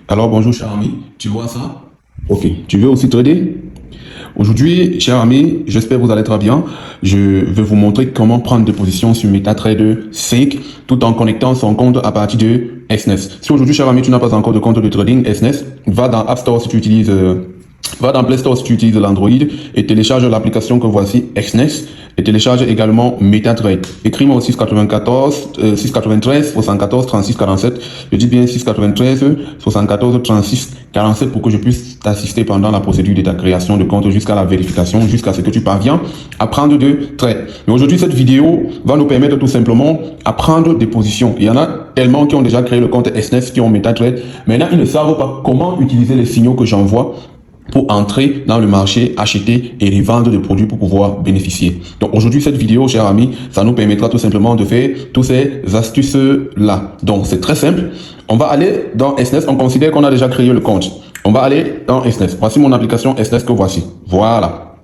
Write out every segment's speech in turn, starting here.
Alors bonjour cher ami, tu vois ça? Ok, tu veux aussi trader? Aujourd'hui, cher ami, j'espère que vous allez très bien. Je vais vous montrer comment prendre des positions sur MetaTrader 5 tout en connectant son compte à partir de SNES. Si aujourd'hui, cher ami, tu n'as pas encore de compte de trading SNES, va dans App Store si tu utilises va dans Play Store si tu utilises l'Android et télécharge l'application que voici, XNES, et télécharge également MetaTrade. Écris-moi au 694, 693, 74, 36, 47. Je dis bien 693, 74, 36, 47 pour que je puisse t'assister pendant la procédure de ta création de compte jusqu'à la vérification, jusqu'à ce que tu parviens à prendre de trades. Mais aujourd'hui, cette vidéo va nous permettre tout simplement à prendre des positions. Il y en a tellement qui ont déjà créé le compte SNES, qui ont MetaTrade. Maintenant, ils ne savent pas comment utiliser les signaux que j'envoie pour entrer dans le marché, acheter et revendre des produits pour pouvoir bénéficier. Donc aujourd'hui, cette vidéo, chers amis, ça nous permettra tout simplement de faire toutes ces astuces-là. Donc c'est très simple. On va aller dans SNES, on considère qu'on a déjà créé le compte. On va aller dans SNES. Voici mon application SNES que voici. Voilà.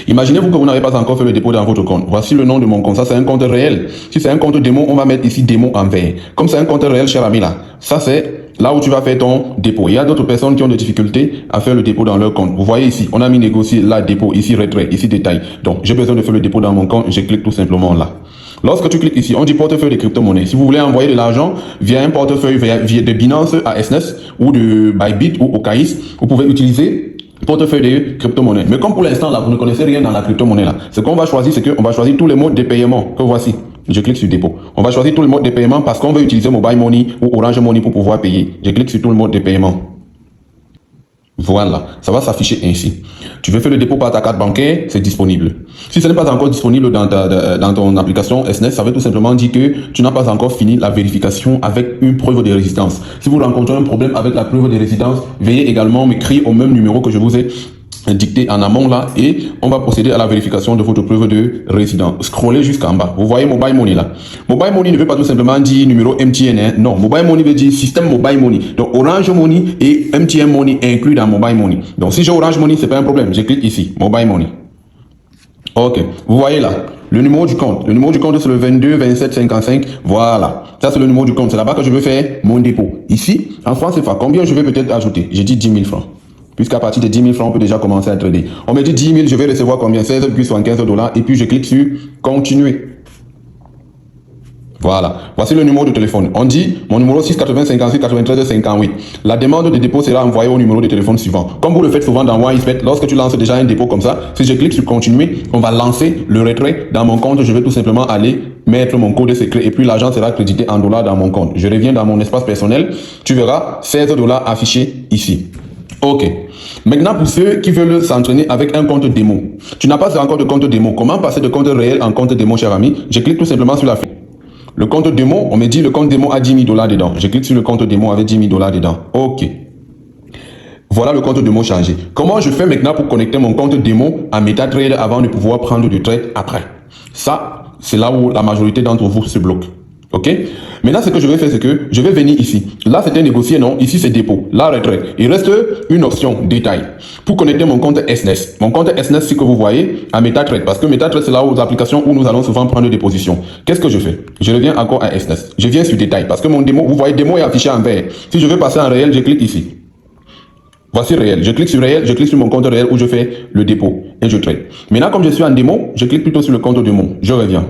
Imaginez-vous que vous n'avez pas encore fait le dépôt dans votre compte. Voici le nom de mon compte. Ça, c'est un compte réel. Si c'est un compte démo, on va mettre ici démo en vert. Comme c'est un compte réel, cher ami, là, ça, c'est là où tu vas faire ton dépôt. Il y a d'autres personnes qui ont des difficultés à faire le dépôt dans leur compte. Vous voyez ici, on a mis négocier, là, dépôt, ici, retrait, ici, détail. Donc, j'ai besoin de faire le dépôt dans mon compte. Je clique tout simplement là. Lorsque tu cliques ici, on dit portefeuille de crypto-monnaies. Si vous voulez envoyer de l'argent via un portefeuille via de Binance à SNES ou de Bybit ou OKX, vous pouvez utiliser portefeuille de crypto-monnaie. Mais comme pour l'instant, là, vous ne connaissez rien dans la crypto-monnaie, là, ce qu'on va choisir, c'est qu'on va choisir tous les modes de paiement que voici. Je clique sur dépôt. On va choisir tous les modes de paiement parce qu'on veut utiliser Mobile Money ou Orange Money pour pouvoir payer. Je clique sur tout le mode de paiement. Voilà, ça va s'afficher ainsi. Tu veux faire le dépôt par ta carte bancaire, c'est disponible. Si ce n'est pas encore disponible dans ton application SNES, ça veut tout simplement dire que tu n'as pas encore fini la vérification avec une preuve de résidence. Si vous rencontrez un problème avec la preuve de résidence, veuillez également m'écrire au même numéro que je vous ai dicté en amont là et on va procéder à la vérification de votre preuve de résidence. Scrollez jusqu'en bas. Vous voyez Mobile Money là. Mobile Money ne veut pas tout simplement dire numéro MTN. Hein. Non, Mobile Money veut dire système Mobile Money. Donc Orange Money et MTN Money inclus dans Mobile Money. Donc si j'ai Orange Money, c'est pas un problème. Je clique ici, Mobile Money. Ok, vous voyez là, le numéro du compte. Le numéro du compte, c'est le 22 27 55. Voilà, ça c'est le numéro du compte. C'est là-bas que je veux faire mon dépôt. Ici, en francs CFA, combien je vais peut-être ajouter? J'ai dit 10 000 francs. Puisqu'à partir de 10 000 francs, on peut déjà commencer à trader. On me dit 10 000, je vais recevoir combien? 16,75 $. Et puis je clique sur continuer. Voilà. Voici le numéro de téléphone. On dit mon numéro 680 56 93 58. La demande de dépôt sera envoyée au numéro de téléphone suivant. Comme vous le faites souvent dans OneXBet, lorsque tu lances déjà un dépôt comme ça, si je clique sur continuer, on va lancer le retrait dans mon compte. Je vais tout simplement aller mettre mon code secret et puis l'argent sera crédité en dollars dans mon compte. Je reviens dans mon espace personnel. Tu verras 16 $ affichés ici. Ok. Maintenant, pour ceux qui veulent s'entraîner avec un compte démo, tu n'as pas encore de compte démo. Comment passer de compte réel en compte démo, cher ami? Je clique tout simplement sur la flèche. Le compte démo, on me dit le compte démo a 10 000 $ dedans. Je clique sur le compte démo avec 10 000 $ dedans. Ok. Voilà le compte démo chargé. Comment je fais maintenant pour connecter mon compte démo à MetaTrader avant de pouvoir prendre du trade après? Ça, c'est là où la majorité d'entre vous se bloque. Ok? Maintenant, ce que je vais faire, c'est que je vais venir ici. Là, c'était négocié, non? Ici, c'est dépôt. Là, retrait. Il reste une option, détail. Pour connecter mon compte SNES. Mon compte SNES, c'est que vous voyez, à MetaTrade. Parce que MetaTrade, c'est là où l'application où nous allons souvent prendre des positions. Qu'est-ce que je fais? Je reviens encore à SNES. Je viens sur détail. Parce que mon démo, vous voyez, démo est affiché en vert. Si je veux passer en réel, je clique ici. Voici réel. Je clique sur réel, je clique sur mon compte réel où je fais le dépôt et je trade. Maintenant, comme je suis en démo, je clique plutôt sur le compte démo. Je reviens.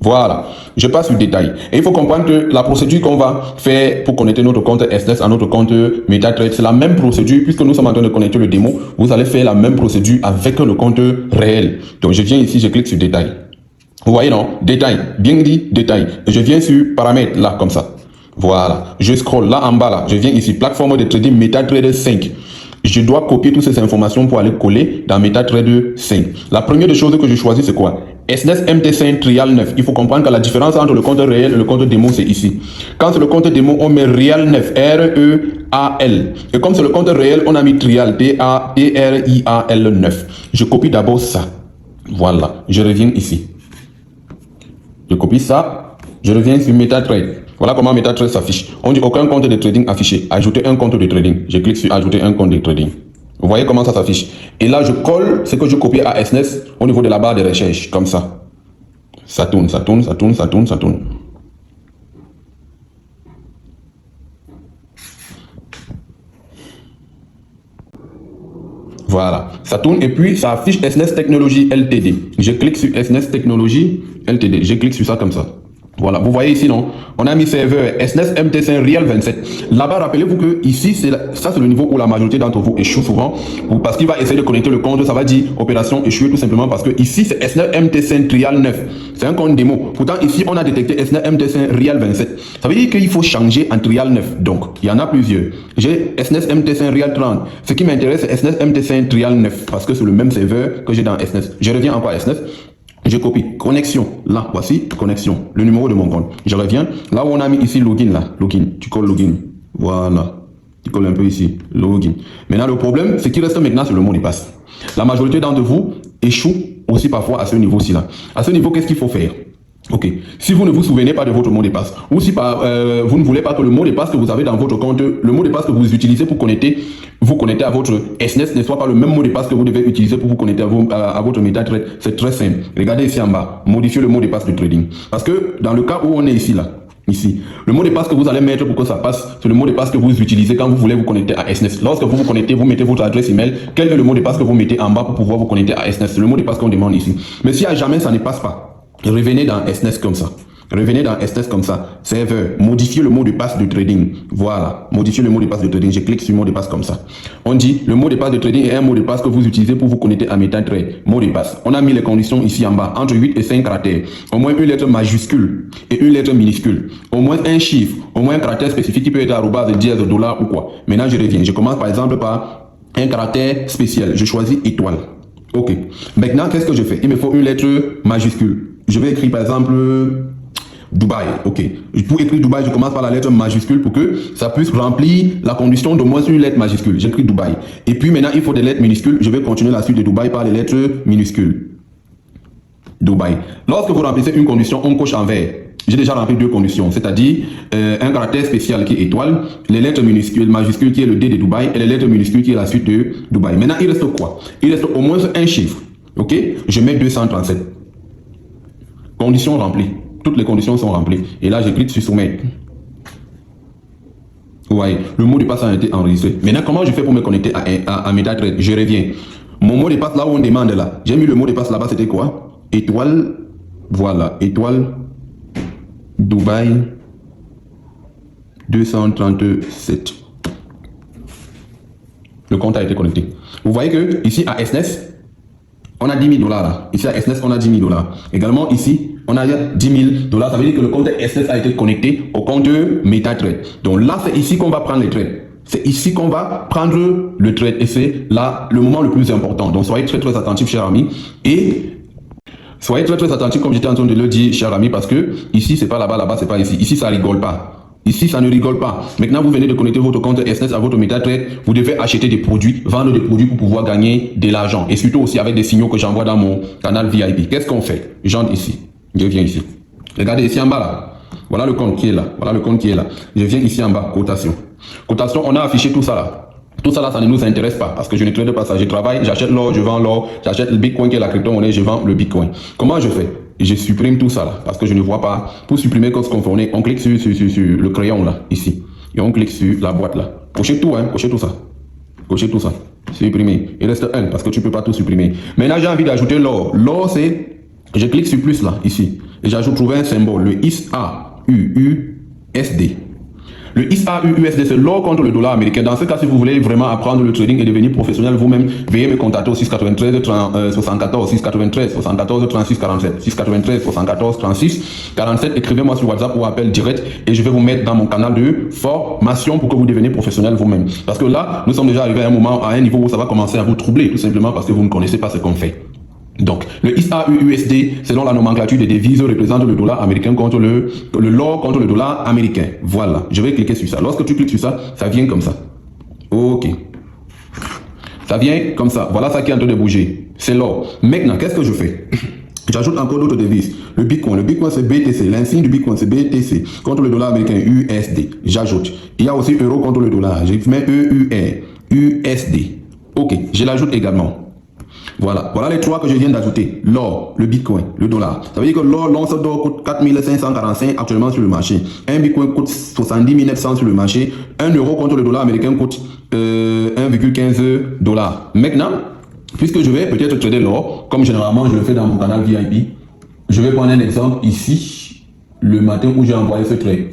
Voilà, je passe sur détail. Et il faut comprendre que la procédure qu'on va faire pour connecter notre compte SNES à notre compte MetaTrade, c'est la même procédure puisque nous sommes en train de connecter le démo. Vous allez faire la même procédure avec le compte réel. Donc je viens ici, je clique sur détail. Vous voyez non? Détail, bien dit, détail. Et je viens sur paramètres là, comme ça. Voilà, je scroll là en bas là, je viens ici, plateforme de trading MetaTrader 5. Je dois copier toutes ces informations pour aller coller dans MetaTrader 5. La première des choses que je choisis, c'est quoi? SNES MT5 Trial 9. Il faut comprendre que la différence entre le compte réel et le compte démo, c'est ici. Quand c'est le compte démo, on met Real 9, R-E-A-L. Et comme c'est le compte réel, on a mis Trial, T-A-T-R-I-A-L 9. Je copie d'abord ça. Voilà, je reviens ici. Je copie ça, je reviens sur MetaTrade. Voilà comment MetaTrade s'affiche. On dit aucun compte de trading affiché. Ajouter un compte de trading. Je clique sur ajouter un compte de trading. Vous voyez comment ça s'affiche. Et là, je colle ce que je copie à SNES au niveau de la barre de recherche. Comme ça. Ça tourne, ça tourne, ça tourne, ça tourne, ça tourne. Voilà, ça tourne et puis ça affiche SNES Technologies LTD. Je clique sur SNES Technologies LTD. Je clique sur ça comme ça. Voilà, vous voyez ici, non? On a mis serveur SNES MT5 Real 27. Là-bas, rappelez-vous que ici, ça c'est le niveau où la majorité d'entre vous échoue souvent. Parce qu'il va essayer de connecter le compte, ça va dire opération échouée tout simplement parce que ici, c'est SNES MT5 Real 9. C'est un compte démo. Pourtant, ici, on a détecté SNES MT5 Real 27. Ça veut dire qu'il faut changer entre Real 9. Donc, il y en a plusieurs. J'ai SNES MT5 Real 30. Ce qui m'intéresse, c'est SNES MT5 Real 9 parce que c'est le même serveur que j'ai dans SNES. Je reviens encore à SNES. Je copie, connexion, là, voici, connexion, le numéro de mon compte. Je reviens, là où on a mis ici login, là, login, tu colles login, voilà, tu colles un peu ici, login. Maintenant, le problème, c'est qu'il reste maintenant sur le mot de passe. La majorité d'entre vous échoue aussi parfois à ce niveau-ci, là. À ce niveau, qu'est-ce qu'il faut faire? Ok, si vous ne vous souvenez pas de votre mot de passe, ou si vous ne voulez pas que le mot de passe que vous avez dans votre compte, le mot de passe que vous utilisez pour vous connecter à votre SNES ne soit pas le même mot de passe que vous devez utiliser pour vous connecter à votre MetaTrader, c'est très simple. Regardez ici en bas, modifiez le mot de passe de trading. Parce que dans le cas où on est ici, là, ici, le mot de passe que vous allez mettre pour que ça passe, c'est le mot de passe que vous utilisez quand vous voulez vous connecter à SNES. Lorsque vous vous connectez, vous mettez votre adresse email. Quel est le mot de passe que vous mettez en bas pour pouvoir vous connecter à SNES? C'est le mot de passe qu'on demande ici. Mais si à jamais ça ne passe pas, revenez dans SNES comme ça. Revenez dans SNES comme ça. Serveur, modifiez le mot de passe de trading. Voilà, modifiez le mot de passe de trading. Je clique sur mot de passe comme ça. On dit le mot de passe de trading est un mot de passe que vous utilisez pour vous connecter à MetaTrader. Mot de passe. On a mis les conditions ici en bas, entre 8 et 5 caractères. Au moins une lettre majuscule et une lettre minuscule. Au moins un chiffre, au moins un caractère spécifique qui peut être arrobase, dièse, dollar ou quoi. Maintenant, je reviens. Je commence par exemple par un caractère spécial. Je choisis étoile. Ok. Maintenant, qu'est-ce que je fais? Il me faut une lettre majuscule. Je vais écrire par exemple Dubaï. Ok. Pour écrire Dubaï, je commence par la lettre majuscule pour que ça puisse remplir la condition de moins une lettre majuscule. J'écris Dubaï. Et puis maintenant, il faut des lettres minuscules. Je vais continuer la suite de Dubaï par les lettres minuscules. Dubaï. Lorsque vous remplissez une condition, on coche en vert. J'ai déjà rempli deux conditions, c'est-à-dire un caractère spécial qui est étoile, les lettres minuscules, majuscules qui est le D de Dubaï et les lettres minuscules qui est la suite de Dubaï. Maintenant, il reste quoi? Il reste au moins un chiffre. Ok? Je mets 237. Conditions remplies. Toutes les conditions sont remplies. Et là, je clique sur soumettre. Vous voyez, le mot de passe a été enregistré. Maintenant, comment je fais pour me connecter à MetaTrader? Je reviens. Mon mot de passe, là où on demande là, j'ai mis le mot de passe là-bas, c'était quoi? Étoile, voilà, étoile, Dubaï, 237. Le compte a été connecté. Vous voyez que ici à SNES, on a 10 000 $. Là. Ici à SNES, on a 10 000 $. Également ici, on a 10 000 $. Ça veut dire que le compte SNES a été connecté au compte MetaTrader. Donc là, c'est ici qu'on va prendre les trades. C'est ici qu'on va prendre le trade. Et c'est là le moment le plus important. Donc soyez très très attentifs, chers amis. Et soyez très très attentifs, comme j'étais en train de le dire, chers amis, parce que ici, c'est pas là-bas, là-bas, c'est pas ici. Ici, ça rigole pas. Ici, ça ne rigole pas. Maintenant, vous venez de connecter votre compte SNES à votre MetaTrader. Vous devez acheter des produits, vendre des produits pour pouvoir gagner de l'argent. Et surtout aussi avec des signaux que j'envoie dans mon canal VIP. Qu'est-ce qu'on fait? J'entre ici. Je viens ici. Regardez ici en bas là. Voilà le compte qui est là. Voilà le compte qui est là. Je viens ici en bas. Cotation. Cotation, on a affiché tout ça là. Tout ça là, ça ne nous intéresse pas parce que je ne trade pas ça. Je travaille, j'achète l'or, je vends l'or, j'achète le Bitcoin qui est la crypto-monnaie, je vends le Bitcoin. Comment je fais? Je supprime tout ça là parce que je ne vois pas. Pour supprimer, qu'est-ce qu'on fait? On clique sur le crayon là, ici. Et on clique sur la boîte là. Cochez tout, hein, cochez tout ça. Cochez tout ça. Supprimer. Il reste un parce que tu ne peux pas tout supprimer. Maintenant, j'ai envie d'ajouter l'or. L'or, c'est. Je clique sur plus là, ici. Et j'ajoute trouver un symbole, le ISAUUSD. Le ISAUUSD, c'est l'or contre le dollar américain. Dans ce cas, si vous voulez vraiment apprendre le trading et devenir professionnel vous-même, veuillez me contacter au 693 74 693 74 36 47 693 74 36 47. Écrivez-moi sur WhatsApp ou appel direct et je vais vous mettre dans mon canal de formation pour que vous deveniez professionnel vous-même. Parce que là, nous sommes déjà arrivés à un moment, à un niveau où ça va commencer à vous troubler, tout simplement parce que vous ne connaissez pas ce qu'on fait. Donc, le ISAUUSD, selon la nomenclature des devises, représente le dollar américain contre l'or contre le dollar américain. Voilà, je vais cliquer sur ça. Lorsque tu cliques sur ça, ça vient comme ça. Ok. Ça vient comme ça. Voilà ça qui est en train de bouger. C'est l'or. Maintenant, qu'est-ce que je fais? J'ajoute encore d'autres devises. Le Bitcoin. Le Bitcoin, c'est BTC. L'insigne du Bitcoin, c'est BTC. Contre le dollar américain, USD. J'ajoute. Il y a aussi euro contre le dollar. Je mets EUR. USD. Ok, je l'ajoute également. Voilà, voilà les trois que je viens d'ajouter. L'or, le bitcoin, le dollar. Ça veut dire que l'or, l'once d'or coûte 4545 actuellement sur le marché. Un bitcoin coûte 70 900 sur le marché. 1 euro contre le dollar américain coûte 1,15 $. Maintenant, puisque je vais peut-être trader l'or, comme généralement je le fais dans mon canal VIP, je vais prendre un exemple ici, le matin où j'ai envoyé ce trade.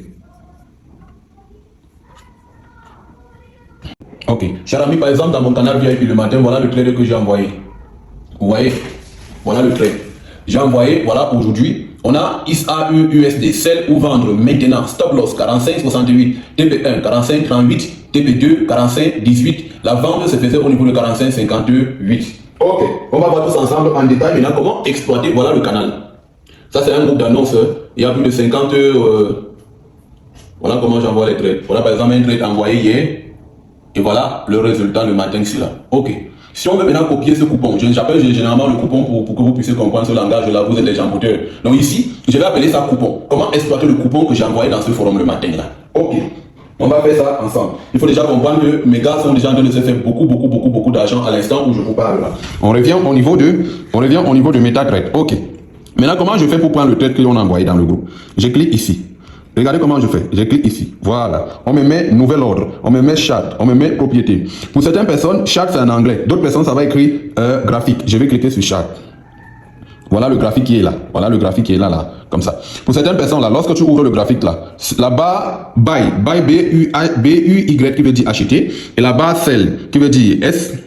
Ok, cher ami, par exemple, dans mon canal VIP le matin, voilà le trade que j'ai envoyé. Vous voyez, voilà le trade. J'ai envoyé, voilà, aujourd'hui, on a ISAU USD, sell ou vendre maintenant, stop loss 45,68, TP1 45,38, TP2 45,18. La vente se faisait au niveau de 45,58. Ok, on va voir tous ensemble en détail maintenant comment exploiter, voilà le canal. Ça c'est un groupe d'annonces, il y a plus de 50, voilà comment j'envoie les trades. Voilà par exemple un trade envoyé hier. Et voilà le résultat le matin ici là. Ok. Si on veut maintenant copier ce coupon, j'appelle généralement le coupon pour que vous puissiez comprendre ce langage là, vous êtes des gens moteurs. Donc ici, je vais appeler ça coupon. Comment exploiter le coupon que j'ai envoyé dans ce forum le matin là. Ok. On va faire ça ensemble. Il faut déjà comprendre que mes gars sont déjà en train de se faire beaucoup d'argent à l'instant où je vous parle là. On revient au niveau de MetaTrader. Ok. Maintenant, comment je fais pour prendre le trade que l'on a envoyé dans le groupe? Je clique ici. Regardez comment je fais. Je clique ici. Voilà. On me met nouvel ordre. On me met chart. On me met propriété. Pour certaines personnes, chart c'est en anglais. D'autres personnes, ça va écrire graphique. Je vais cliquer sur chart. Voilà le graphique qui est là. Voilà le graphique qui est là, comme ça. Pour certaines personnes, là, lorsque tu ouvres le graphique, là, la barre buy, B-U-Y, qui veut dire acheter, et la barre sell, qui veut dire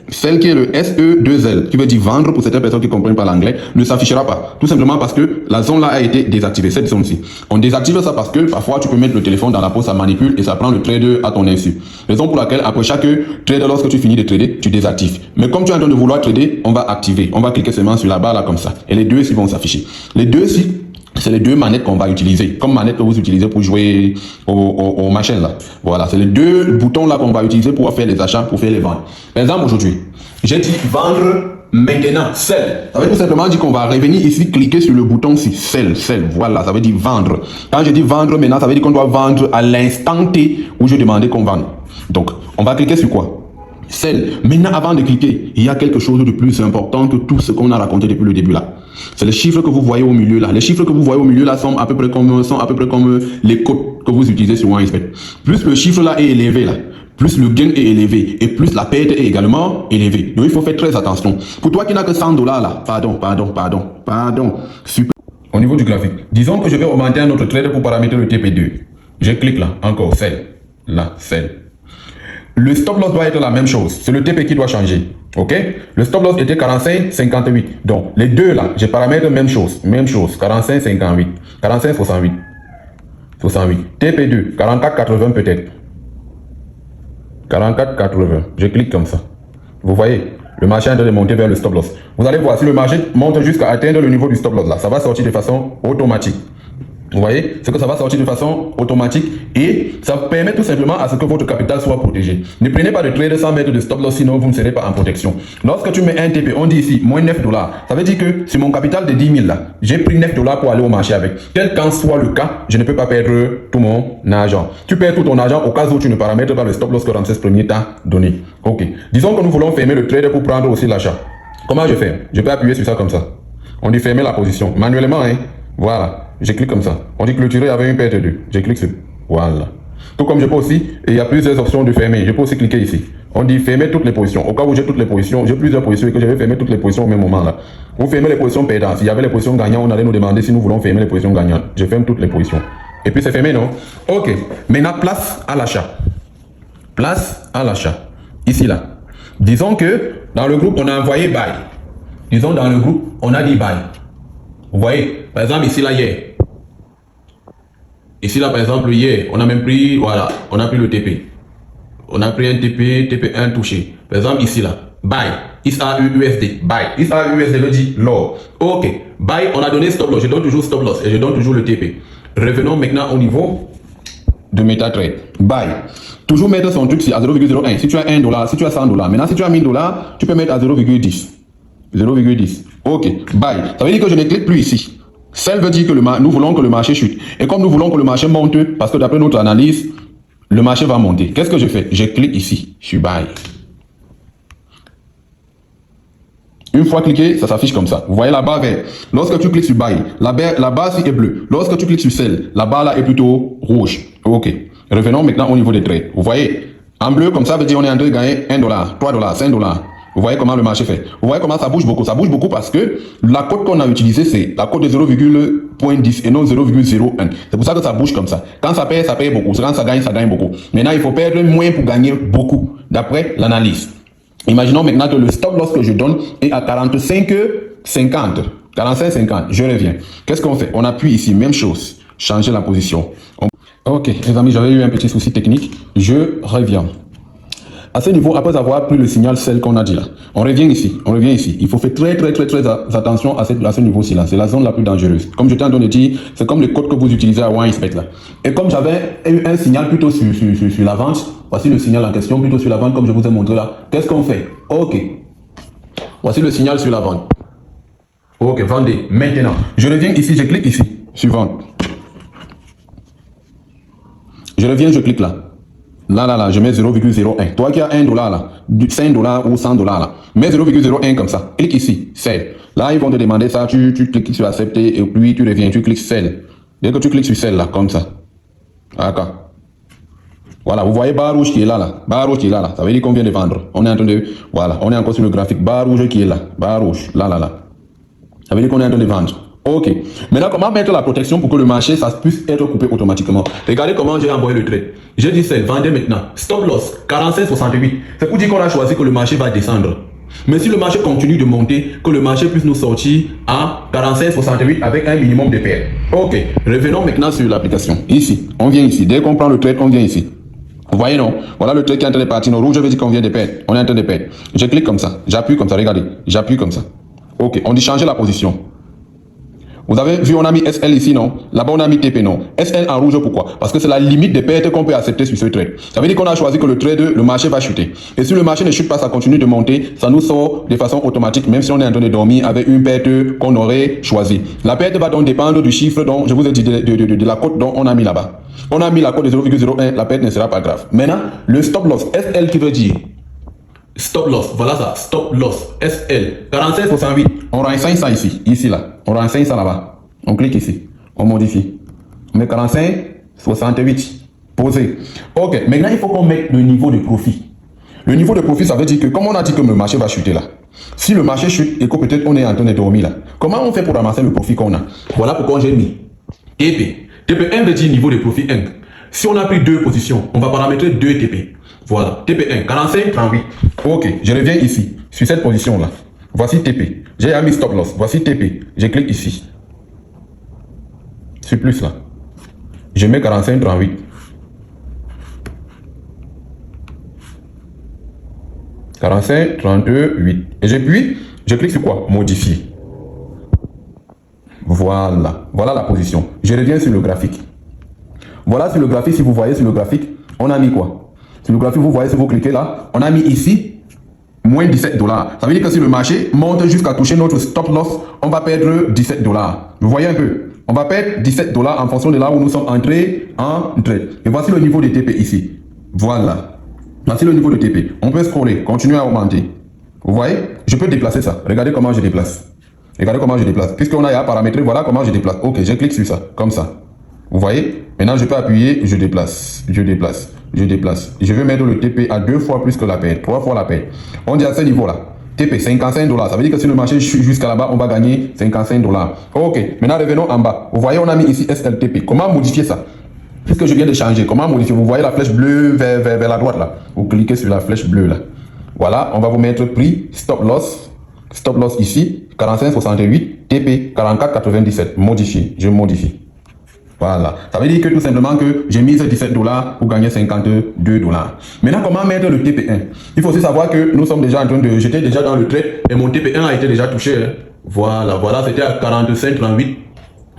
sell, qui est le S-E-2-L, qui veut dire vendre, pour certaines personnes qui ne comprennent pas l'anglais, ne s'affichera pas. Tout simplement parce que la zone là a été désactivée, cette zone-ci. On désactive ça parce que parfois tu peux mettre le téléphone dans la peau, ça manipule et ça prend le trader à ton insu. Raison pour laquelle, après chaque trader, lorsque tu finis de trader, tu désactives. Mais comme tu es en train de vouloir trader, on va activer. On va cliquer seulement sur la barre là, comme ça. Et les deux ici vont s'afficher. Les deux ici, c'est les deux manettes qu'on va utiliser, comme manette que vous utilisez pour jouer aux machines là. Voilà, c'est les deux boutons là qu'on va utiliser pour faire les achats, pour faire les ventes. Par exemple, aujourd'hui, j'ai dit vendre maintenant, sell. Ça veut tout simplement dire qu'on va revenir ici, cliquer sur le bouton ici, sell. Voilà, ça veut dire vendre. Quand je dis vendre maintenant, ça veut dire qu'on doit vendre à l'instant T où je demandais qu'on vende. Donc, on va cliquer sur quoi? Sell. Maintenant, avant de cliquer, il y a quelque chose de plus important que tout ce qu'on a raconté depuis le début là. C'est les chiffres que vous voyez au milieu là. Les chiffres que vous voyez au milieu là sont à peu près comme les codes que vous utilisez sur OneXBet. Plus le chiffre là est élevé là, plus le gain est élevé et plus la perte est également élevée. Donc il faut faire très attention. Pour toi qui n'as que 100 $ là, pardon. Super. Au niveau du graphique, disons que je vais augmenter un autre trade pour paramétrer le TP2. Je clique là, encore, sell. Là, sell. Le stop loss doit être la même chose. C'est le TP qui doit changer. Ok? Le stop loss était 45,58. Donc, les deux là, je paramètre même chose. 45,58. 45,68. 68. TP2, 44,80 peut-être. 44,80. Je clique comme ça. Vous voyez? Le marché est en train de monter vers le stop loss. Vous allez voir, si le marché monte jusqu'à atteindre le niveau du stop loss là, ça va sortir de façon automatique. Vous voyez, c'est que ça va sortir de façon automatique et ça permet tout simplement à ce que votre capital soit protégé. Ne prenez pas de trade sans mettre de stop loss, sinon vous ne serez pas en protection. Lorsque tu mets un TP, on dit ici moins 9 $. Ça veut dire que sur mon capital de 10 000 là, j'ai pris 9 $ pour aller au marché avec. Quel qu'en soit le cas, je ne peux pas perdre tout mon argent. Tu perds tout ton argent au cas où tu ne paramètres pas le stop loss que Ramsès Premier t'a donné. Ok. Disons que nous voulons fermer le trade pour prendre aussi l'achat. Comment je fais? Je peux appuyer sur ça comme ça. On dit fermer la position manuellement, hein. Voilà. Je clique comme ça. On dit clôturer avec une perte de 2. Je clique sur. Voilà. Tout comme je peux aussi, et il y a plusieurs options de fermer. Je peux aussi cliquer ici. On dit fermer toutes les positions. Au cas où j'ai toutes les positions, j'ai plusieurs positions et que je vais fermer toutes les positions au même moment là. Vous fermez les positions perdantes. S'il y avait les positions gagnantes, on allait nous demander si nous voulons fermer les positions gagnantes. Je ferme toutes les positions. Et puis c'est fermé, non? Ok. Maintenant, place à l'achat. Place à l'achat. Ici là. Disons que dans le groupe, on a envoyé buy. Disons dans le groupe, on a dit buy. Vous voyez? Par exemple, ici là, hier. Ici là, par exemple, hier, on a même pris, voilà, on a pris le TP. On a pris un TP, TP1 touché. Par exemple, ici là, buy, ISAU-USD, buy. ISAU-USD veut dire l'or. Ok, buy, on a donné stop loss. Je donne toujours stop loss et je donne toujours le TP. Revenons maintenant au niveau de MetaTrader. Buy. Toujours mettre son truc à 0,01. Si tu as 1 $, si tu as 100 $. Maintenant, si tu as 1000 $, tu peux mettre à 0,10. 0,10. Ok, buy. Ça veut dire que je ne clique plus ici. Sell veut dire que nous voulons que le marché chute. Et comme nous voulons que le marché monte, parce que d'après notre analyse, le marché va monter. Qu'est-ce que je fais? Je clique ici, sur buy. Une fois cliqué, ça s'affiche comme ça. Vous voyez la barre verte. Lorsque tu cliques sur Buy, la barre ci est bleue. Lorsque tu cliques sur Sell, la barre là est plutôt rouge. Ok. Revenons maintenant au niveau des trades. Vous voyez, en bleu, comme ça veut dire on est en train de gagner $1, $3, $5. Vous voyez comment le marché fait. Vous voyez comment ça bouge beaucoup. Ça bouge beaucoup parce que la cote qu'on a utilisée, c'est la cote de 0,10 et non 0,01. C'est pour ça que ça bouge comme ça. Quand ça paye beaucoup. Quand ça gagne beaucoup. Maintenant, il faut perdre moins pour gagner beaucoup, d'après l'analyse. Imaginons maintenant que le stop loss que je donne est à 45,50. 45,50. Je reviens. Qu'est-ce qu'on fait? On appuie ici, même chose. Changer la position. Ok, les amis, j'avais eu un petit souci technique. Je reviens. À ce niveau, après avoir pris le signal sell qu'on a dit là, on revient ici. Il faut faire très attention à ce niveau-ci là. C'est la zone la plus dangereuse. Comme je t'ai en train de dire, c'est comme le code que vous utilisez à OneXBet là. Et comme j'avais eu un signal plutôt sur la vente, voici le signal en question, plutôt sur la vente comme je vous ai montré là. Qu'est-ce qu'on fait? Ok. Voici le signal sur la vente. Ok, vendez. Maintenant, je reviens ici, je clique ici, sur vente. Je reviens, je clique là. Là, je mets 0,01. Toi qui as $1 là, $5 ou $100 là, mets 0,01 comme ça. Clique ici, sell. Là, ils vont te demander ça, tu cliques sur accepter et puis tu reviens, tu cliques sell. Dès que tu cliques sur sell là, comme ça. D'accord. Voilà, vous voyez barre rouge qui est là. Barre rouge qui est là. Ça veut dire qu'on vient de vendre. On est en train de, voilà, on est encore sur le graphique. Barre rouge qui est là. Barre rouge, là. Ça veut dire qu'on est en train de vendre. Ok. Maintenant, comment mettre la protection pour que le marché ça puisse être coupé automatiquement? Regardez comment j'ai envoyé le trade. J'ai dit c'est vendez maintenant. Stop loss 45,68. C'est pour dire qu'on a choisi que le marché va descendre. Mais si le marché continue de monter, que le marché puisse nous sortir à 45,68 avec un minimum de paires. Ok. Revenons maintenant sur l'application. Ici, on vient ici. Dès qu'on prend le trade, on vient ici. Vous voyez non? Voilà le trade qui est en train de partir. Rouge, je veux dire qu'on vient de perdre. On est en train de perdre. Je clique comme ça. J'appuie comme ça. Regardez. J'appuie comme ça. Ok. On dit changer la position. Vous avez vu, on a mis SL ici, non? Là-bas, on a mis TP, non? SL en rouge, pourquoi? Parce que c'est la limite de perte qu'on peut accepter sur ce trade. Ça veut dire qu'on a choisi que le marché va chuter. Et si le marché ne chute pas, ça continue de monter, ça nous sort de façon automatique, même si on est en train de dormir avec une perte qu'on aurait choisie. La perte va donc dépendre du chiffre dont je vous ai dit de la cote dont on a mis là-bas. On a mis la cote de 0,01, la perte ne sera pas grave. Maintenant, le stop loss, SL qui veut dire stop loss, voilà ça, stop loss, SL, 45,68. On renseigne ça ici là. On renseigne ça là-bas. On clique ici. On modifie. On met 45,68. Posé. Ok. Maintenant, il faut qu'on mette le niveau de profit. Le niveau de profit, ça veut dire que, comme on a dit que le marché va chuter là. Si le marché chute et que peut-être on est en train de dormir là. Comment on fait pour ramasser le profit qu'on a? Voilà pourquoi j'ai mis TP. TP1 veut dire niveau de profit 1. Si on a pris deux positions, on va paramétrer 2 TP. Voilà. TP1, 45,38. Ok. Je reviens ici, sur cette position là. Voici TP. J'ai mis stop loss. Voici TP. Je clique ici. Sur plus là. Je mets 45,38. Et je clique sur quoi? Modifier. Voilà. Voilà la position. Je reviens sur le graphique. Voilà sur le graphique. Si vous voyez sur le graphique, on a mis quoi? Sur le graphique, vous voyez, si vous cliquez là, on a mis ici moins $17. Ça veut dire que si le marché monte jusqu'à toucher notre stop loss, on va perdre $17. Vous voyez un peu? On va perdre $17 en fonction de là où nous sommes entrés en trade. Et voici le niveau de TP ici. Voilà. Voici le niveau de TP. On peut scroller, continuer à augmenter. Vous voyez? Je peux déplacer ça. Regardez comment je déplace. Regardez comment je déplace. Puisqu'on a à paramétrer, voilà comment je déplace. Ok, je clique sur ça, comme ça. Vous voyez? Maintenant, je peux appuyer, je déplace. Je veux mettre le TP à 2 fois plus que la paire, 3 fois la paire. On dit à ce niveau-là. TP, $55. Ça veut dire que si le marché chute jusqu'à là-bas, on va gagner $55. Ok, maintenant revenons en bas. Vous voyez, on a mis ici SLTP. Comment modifier ça? Puisque je viens de changer, comment modifier? Vous voyez la flèche bleue vers la droite là. Vous cliquez sur la flèche bleue là. Voilà, on va vous mettre prix, stop loss ici, 45,68, TP, 44,97. Modifier, je modifie. Voilà. Ça veut dire que tout simplement que j'ai mis $17 pour gagner $52. Maintenant, comment mettre le TP1? Il faut aussi savoir que nous sommes déjà en train de... J'étais déjà dans le trade et mon TP1 a été déjà touché. Voilà, c'était à 45,38.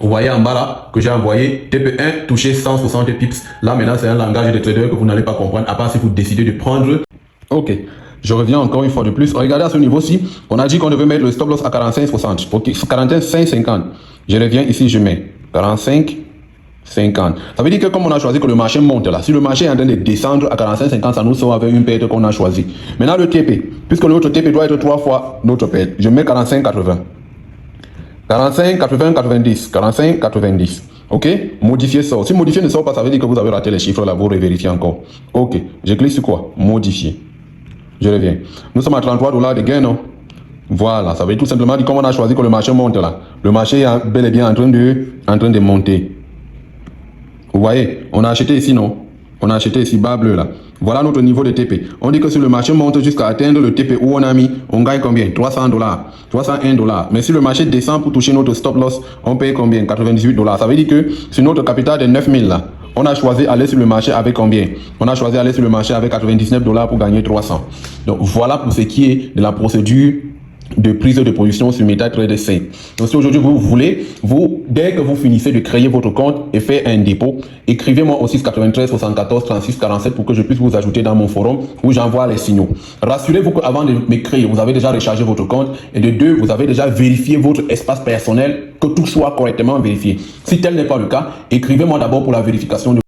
Vous voyez en bas là que j'ai envoyé TP1 touché 160 pips. Là maintenant, c'est un langage de trader que vous n'allez pas comprendre à part si vous décidez de prendre. Ok. Je reviens encore une fois de plus. Regardez à ce niveau-ci, on a dit qu'on devait mettre le stop loss à 45,60. 45,50. Je reviens ici, je mets 45. 50. Ça veut dire que comme on a choisi que le marché monte là, si le marché est en train de descendre à 45,50, ça nous sort avec une perte qu'on a choisie. Maintenant le TP, puisque notre TP doit être 3 fois notre perte, je mets 45,80. 45, 80, 90. 45, 90. Ok? Modifier sort. Si modifier ne sort pas, ça veut dire que vous avez raté les chiffres là, vous revérifiez encore. Ok. Je clique sur quoi? Modifier. Je reviens. Nous sommes à 33 $ de gain, non? Voilà. Ça veut tout simplement dire comme on a choisi que le marché monte là. Le marché est bel et bien en train de monter. Vous voyez? On a acheté ici, non? On a acheté ici, barre bleue là. Voilà notre niveau de TP. On dit que si le marché monte jusqu'à atteindre le TP où on a mis, on gagne combien? 300 $. 301 $. Mais si le marché descend pour toucher notre stop loss, on paye combien? 98 $. Ça veut dire que sur notre capital de 9000 là, on a choisi aller sur le marché avec combien? On a choisi aller sur le marché avec 99 $ pour gagner 300. Donc voilà pour ce qui est de la procédure de prise de position sur MetaTrader 5. Donc si aujourd'hui vous voulez, dès que vous finissez de créer votre compte et faire un dépôt, écrivez-moi au 693 74 36 47 pour que je puisse vous ajouter dans mon forum où j'envoie les signaux. Rassurez-vous qu'avant de m'écrire, vous avez déjà rechargé votre compte et de deux, vous avez déjà vérifié votre espace personnel, que tout soit correctement vérifié. Si tel n'est pas le cas, écrivez-moi d'abord pour la vérification de